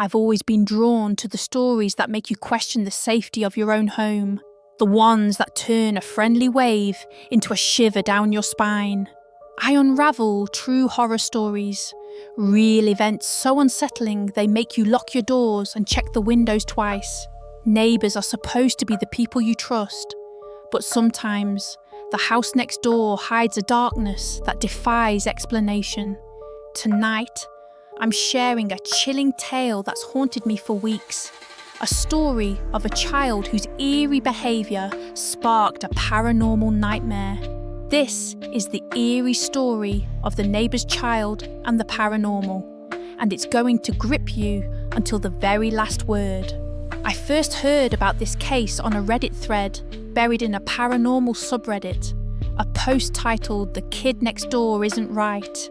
I've always been drawn to the stories that make you question the safety of your own home, the ones that turn a friendly wave into a shiver down your spine. I unravel true horror stories, real events so unsettling they make you lock your doors and check the windows twice. Neighbours are supposed to be the people you trust, but sometimes the house next door hides a darkness that defies explanation. Tonight, I'm sharing a chilling tale that's haunted me for weeks. A story of a child whose eerie behaviour sparked a paranormal nightmare. This is the eerie story of the neighbour's child and the paranormal, and it's going to grip you until the very last word. I first heard about this case on a Reddit thread buried in a paranormal subreddit, a post titled "The Kid Next Door Isn't Right."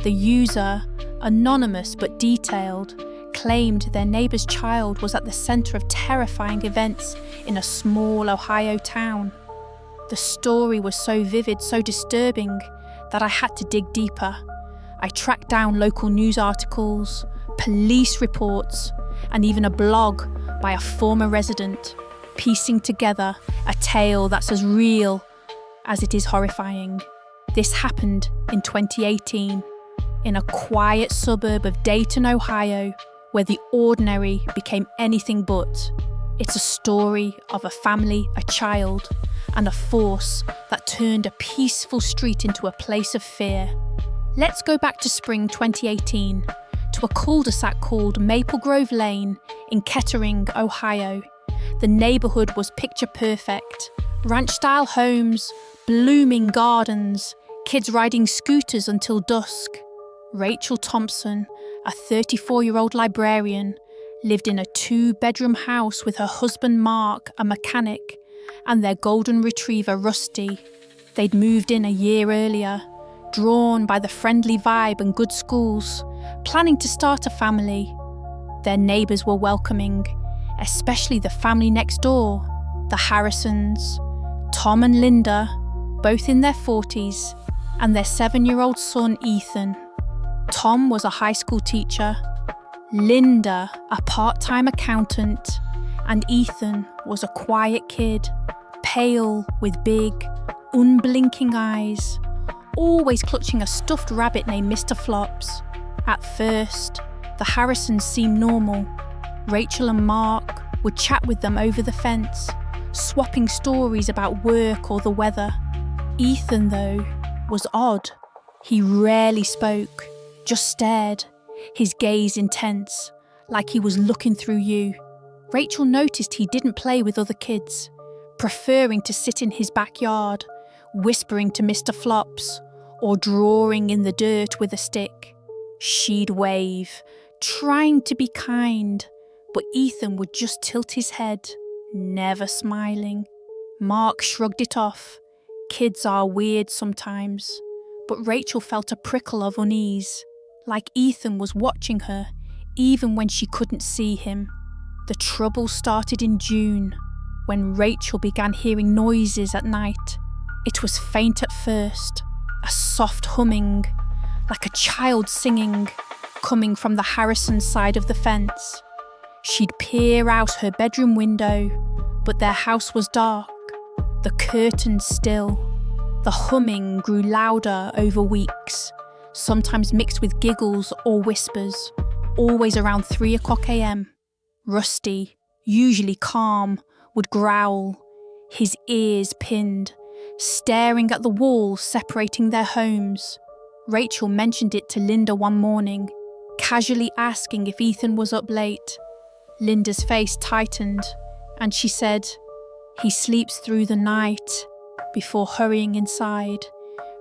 The user, anonymous but detailed, claimed their neighbour's child was at the centre of terrifying events in a small Ohio town. The story was so vivid, so disturbing, that I had to dig deeper. I tracked down local news articles, police reports, and even a blog by a former resident, piecing together a tale that's as real as it is horrifying. This happened in 2018, in a quiet suburb of Dayton, Ohio, where the ordinary became anything but. It's a story of a family, a child, and a force that turned a peaceful street into a place of fear. Let's go back to spring 2018, to a cul-de-sac called Maple Grove Lane in Kettering, Ohio. The neighbourhood was picture perfect. Ranch-style homes, blooming gardens, kids riding scooters until dusk. Rachel Thompson, a 34-year-old librarian, lived in a 2-bedroom house with her husband Mark, a mechanic, and their golden retriever Rusty. They'd moved in a year earlier, drawn by the friendly vibe and good schools, planning to start a family. Their neighbours were welcoming, especially the family next door, the Harrisons, Tom and Linda, both in their 40s, and their 7-year-old son Ethan. Tom was a high school teacher, Linda a part-time accountant, and Ethan was a quiet kid, pale with big, unblinking eyes, always clutching a stuffed rabbit named Mr. Flops. At first, the Harrisons seemed normal. Rachel and Mark would chat with them over the fence, swapping stories about work or the weather. Ethan, though, was odd. He rarely spoke, just stared, his gaze intense, like he was looking through you. Rachel noticed he didn't play with other kids, preferring to sit in his backyard, whispering to Mr. Flops, or drawing in the dirt with a stick. She'd wave, trying to be kind, but Ethan would just tilt his head, never smiling. Mark shrugged it off. Kids are weird sometimes, but Rachel felt a prickle of unease, like Ethan was watching her, even when she couldn't see him. The trouble started in June, when Rachel began hearing noises at night. It was faint at first, a soft humming, like a child singing, coming from the Harrison side of the fence. She'd peer out her bedroom window, but their house was dark, the curtains still. The humming grew louder over weeks, sometimes mixed with giggles or whispers, always around 3:00 a.m. Rusty, usually calm, would growl, his ears pinned, staring at the wall separating their homes. Rachel mentioned it to Linda one morning, casually asking if Ethan was up late. Linda's face tightened, and she said, "He sleeps through the night," before hurrying inside.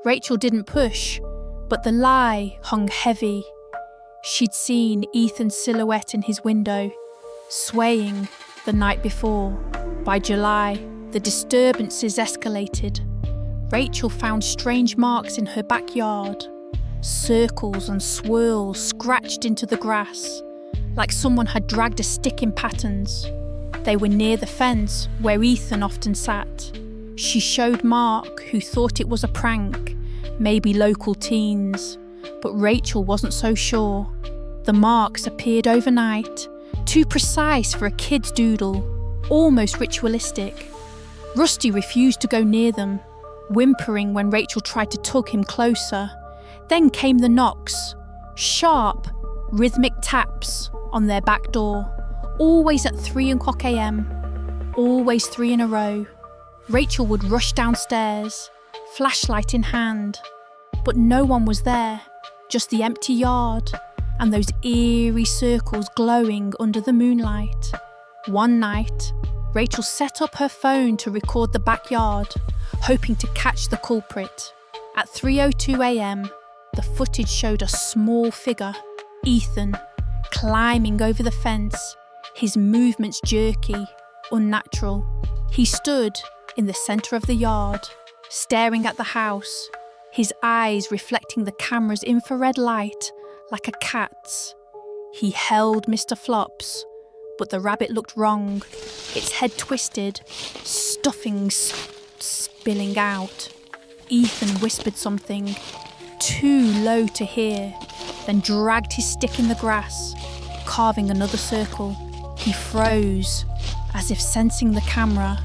Rachel didn't push, but the lie hung heavy. She'd seen Ethan's silhouette in his window, swaying the night before. By July, the disturbances escalated. Rachel found strange marks in her backyard, circles and swirls scratched into the grass, like someone had dragged a stick in patterns. They were near the fence where Ethan often sat. She showed Mark, who thought it was a prank, maybe local teens, but Rachel wasn't so sure. The marks appeared overnight, too precise for a kid's doodle, almost ritualistic. Rusty refused to go near them, whimpering when Rachel tried to tug him closer. Then came the knocks, sharp, rhythmic taps on their back door, always at 3:00 a.m, always 3 in a row. Rachel would rush downstairs, flashlight in hand, but no one was there, just the empty yard and those eerie circles glowing under the moonlight. One night, Rachel set up her phone to record the backyard, hoping to catch the culprit. At 3:02 a.m, the footage showed a small figure, Ethan, climbing over the fence, his movements jerky, unnatural. He stood in the centre of the yard, staring at the house, his eyes reflecting the camera's infrared light like a cat's. He held Mr. Flops, but the rabbit looked wrong, its head twisted, stuffing spilling out. Ethan whispered something, too low to hear, then dragged his stick in the grass, carving another circle. He froze, as if sensing the camera,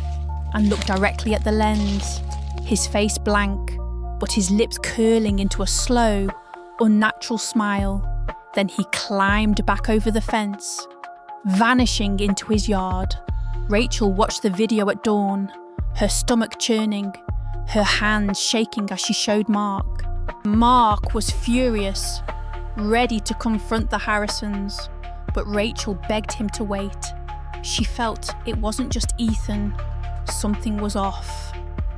and looked directly at the lens, his face blank, but his lips curling into a slow, unnatural smile. Then he climbed back over the fence, vanishing into his yard. Rachel watched the video at dawn, her stomach churning, her hands shaking as she showed Mark. Mark was furious, ready to confront the Harrisons, but Rachel begged him to wait. She felt it wasn't just Ethan. Something was off.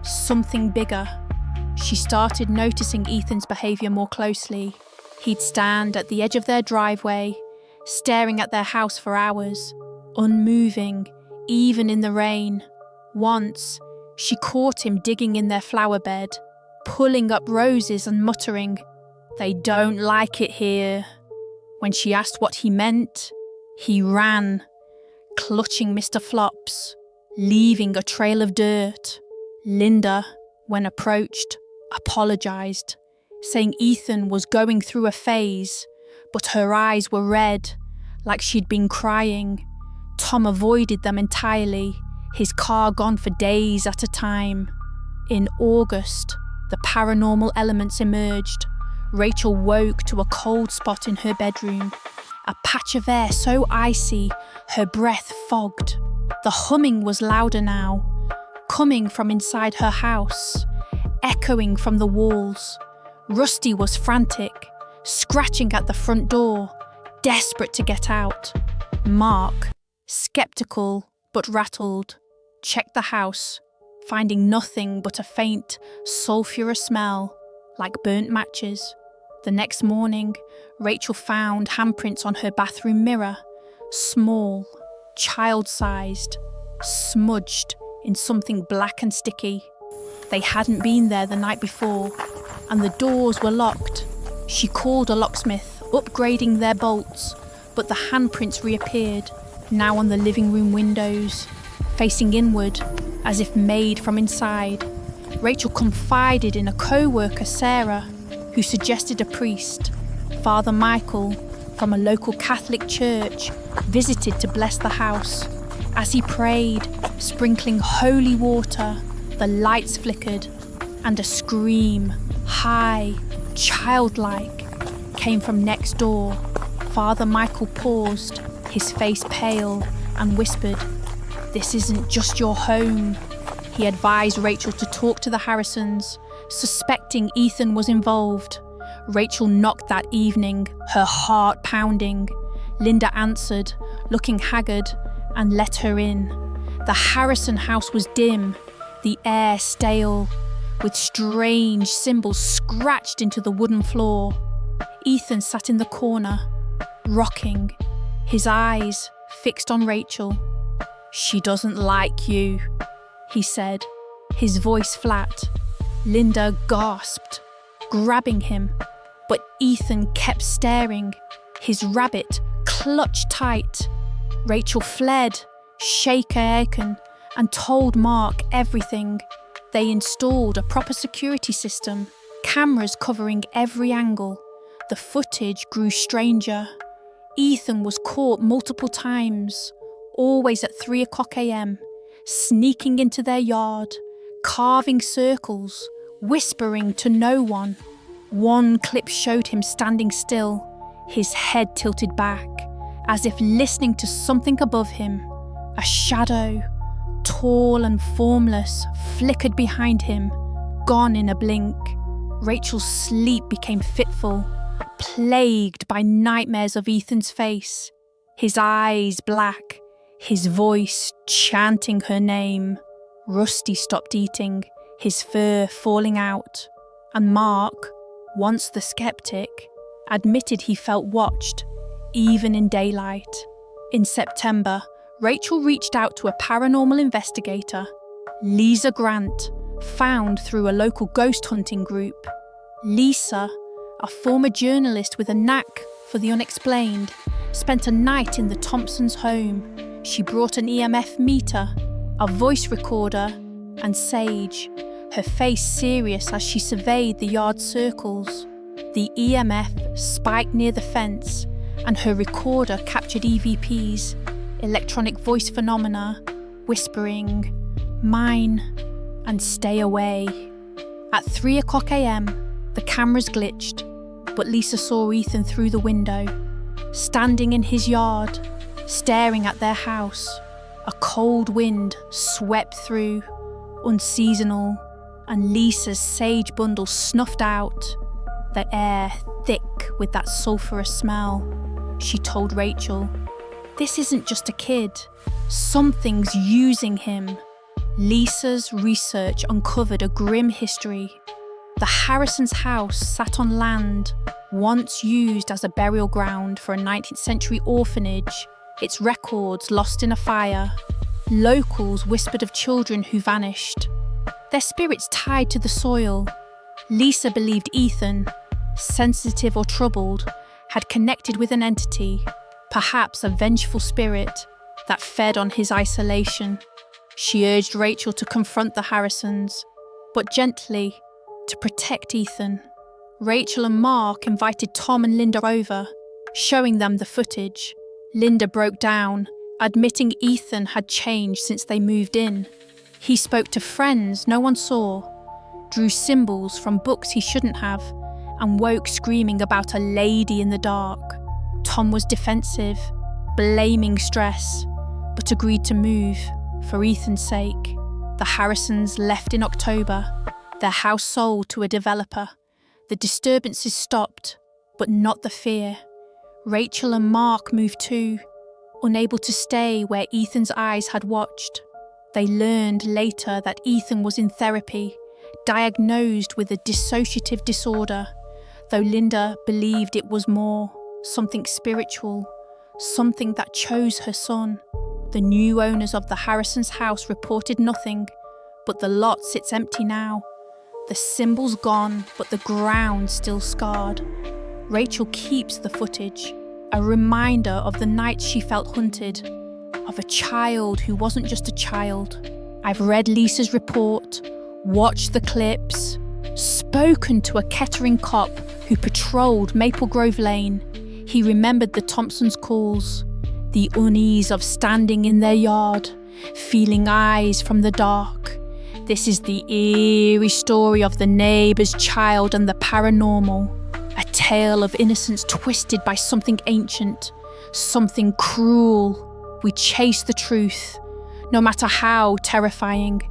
Something bigger. She started noticing Ethan's behaviour more closely. He'd stand at the edge of their driveway, staring at their house for hours, unmoving, even in the rain. Once, she caught him digging in their flower bed, pulling up roses and muttering, "They don't like it here." When she asked what he meant, he ran, clutching Mr. Flops, leaving a trail of dirt. Linda, when approached, apologised, saying Ethan was going through a phase, but her eyes were red, like she'd been crying. Tom avoided them entirely, his car gone for days at a time. In August, the paranormal elements emerged. Rachel woke to a cold spot in her bedroom, a patch of air so icy, her breath fogged. The humming was louder now, coming from inside her house, echoing from the walls. Rusty was frantic, scratching at the front door, desperate to get out. Mark, sceptical but rattled, checked the house, finding nothing but a faint, sulphurous smell, like burnt matches. The next morning, Rachel found handprints on her bathroom mirror, small, child-sized, smudged in something black and sticky. They hadn't been there the night before, and the doors were locked. She called a locksmith, upgrading their bolts, but the handprints reappeared, now on the living room windows, facing inward, as if made from inside. Rachel confided in a co-worker, Sarah, who suggested a priest. Father Michael, from a local Catholic church, visited to bless the house. As he prayed, sprinkling holy water, the lights flickered, and a scream, high, childlike, came from next door. Father Michael paused, his face pale, and whispered, "This isn't just your home." He advised Rachel to talk to the Harrisons, suspecting Ethan was involved. Rachel knocked that evening, her heart pounding. Linda answered, looking haggard, and let her in. The Harrison house was dim, the air stale, with strange symbols scratched into the wooden floor. Ethan sat in the corner, rocking, his eyes fixed on Rachel. "She doesn't like you," he said, his voice flat. Linda gasped, grabbing him, but Ethan kept staring, his rabbit clutched tight. Rachel fled, shaken, and told Mark everything. They installed a proper security system, cameras covering every angle. The footage grew stranger. Ethan was caught multiple times, always at 3 o'clock a.m, sneaking into their yard, carving circles, whispering to no one. One clip showed him standing still, his head tilted back, as if listening to something above him. A shadow, tall and formless, flickered behind him, gone in a blink. Rachel's sleep became fitful, plagued by nightmares of Ethan's face, his eyes black, his voice chanting her name. Rusty stopped eating, his fur falling out, and Mark, once the skeptic, admitted he felt watched, even in daylight. In September, Rachel reached out to a paranormal investigator, Lisa Grant, found through a local ghost hunting group. Lisa, a former journalist with a knack for the unexplained, spent a night in the Thompsons' home. She brought an EMF meter, a voice recorder, and sage, her face serious as she surveyed the yard circles. The EMF spiked near the fence, and her recorder captured EVPs, electronic voice phenomena, whispering, "Mine," and "Stay away." At 3 o'clock a.m, the cameras glitched, but Lisa saw Ethan through the window, standing in his yard, staring at their house. A cold wind swept through, unseasonal, and Lisa's sage bundle snuffed out, the air thick with that sulphurous smell. She told Rachel, "This isn't just a kid. Something's using him." Lisa's research uncovered a grim history. The Harrisons' house sat on land once used as a burial ground for a 19th century orphanage, its records lost in a fire. Locals whispered of children who vanished, their spirits tied to the soil. Lisa believed Ethan, sensitive or troubled, had connected with an entity, perhaps a vengeful spirit, that fed on his isolation. She urged Rachel to confront the Harrisons, but gently, to protect Ethan. Rachel and Mark invited Tom and Linda over, showing them the footage. Linda broke down, admitting Ethan had changed since they moved in. He spoke to friends no one saw, drew symbols from books he shouldn't have, and woke screaming about a lady in the dark. Tom was defensive, blaming stress, but agreed to move for Ethan's sake. The Harrisons left in October, their house sold to a developer. The disturbances stopped, but not the fear. Rachel and Mark moved too, unable to stay where Ethan's eyes had watched. They learned later that Ethan was in therapy, diagnosed with a dissociative disorder, though Linda believed it was more, something spiritual, something that chose her son. The new owners of the Harrisons' house reported nothing, but the lot sits empty now. The symbols gone, but the ground still scarred. Rachel keeps the footage, a reminder of the nights she felt hunted, of a child who wasn't just a child. I've read Lisa's report, watched the clips, spoken to a Kettering cop who patrolled Maple Grove Lane. He remembered the Thompsons' calls, the unease of standing in their yard, feeling eyes from the dark. This is the eerie story of the neighbour's child and the paranormal, a tale of innocence twisted by something ancient, something cruel. We chase the truth, no matter how terrifying.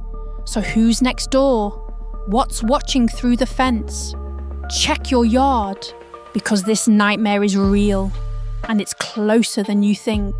So who's next door? What's watching through the fence? Check your yard, because this nightmare is real, and it's closer than you think.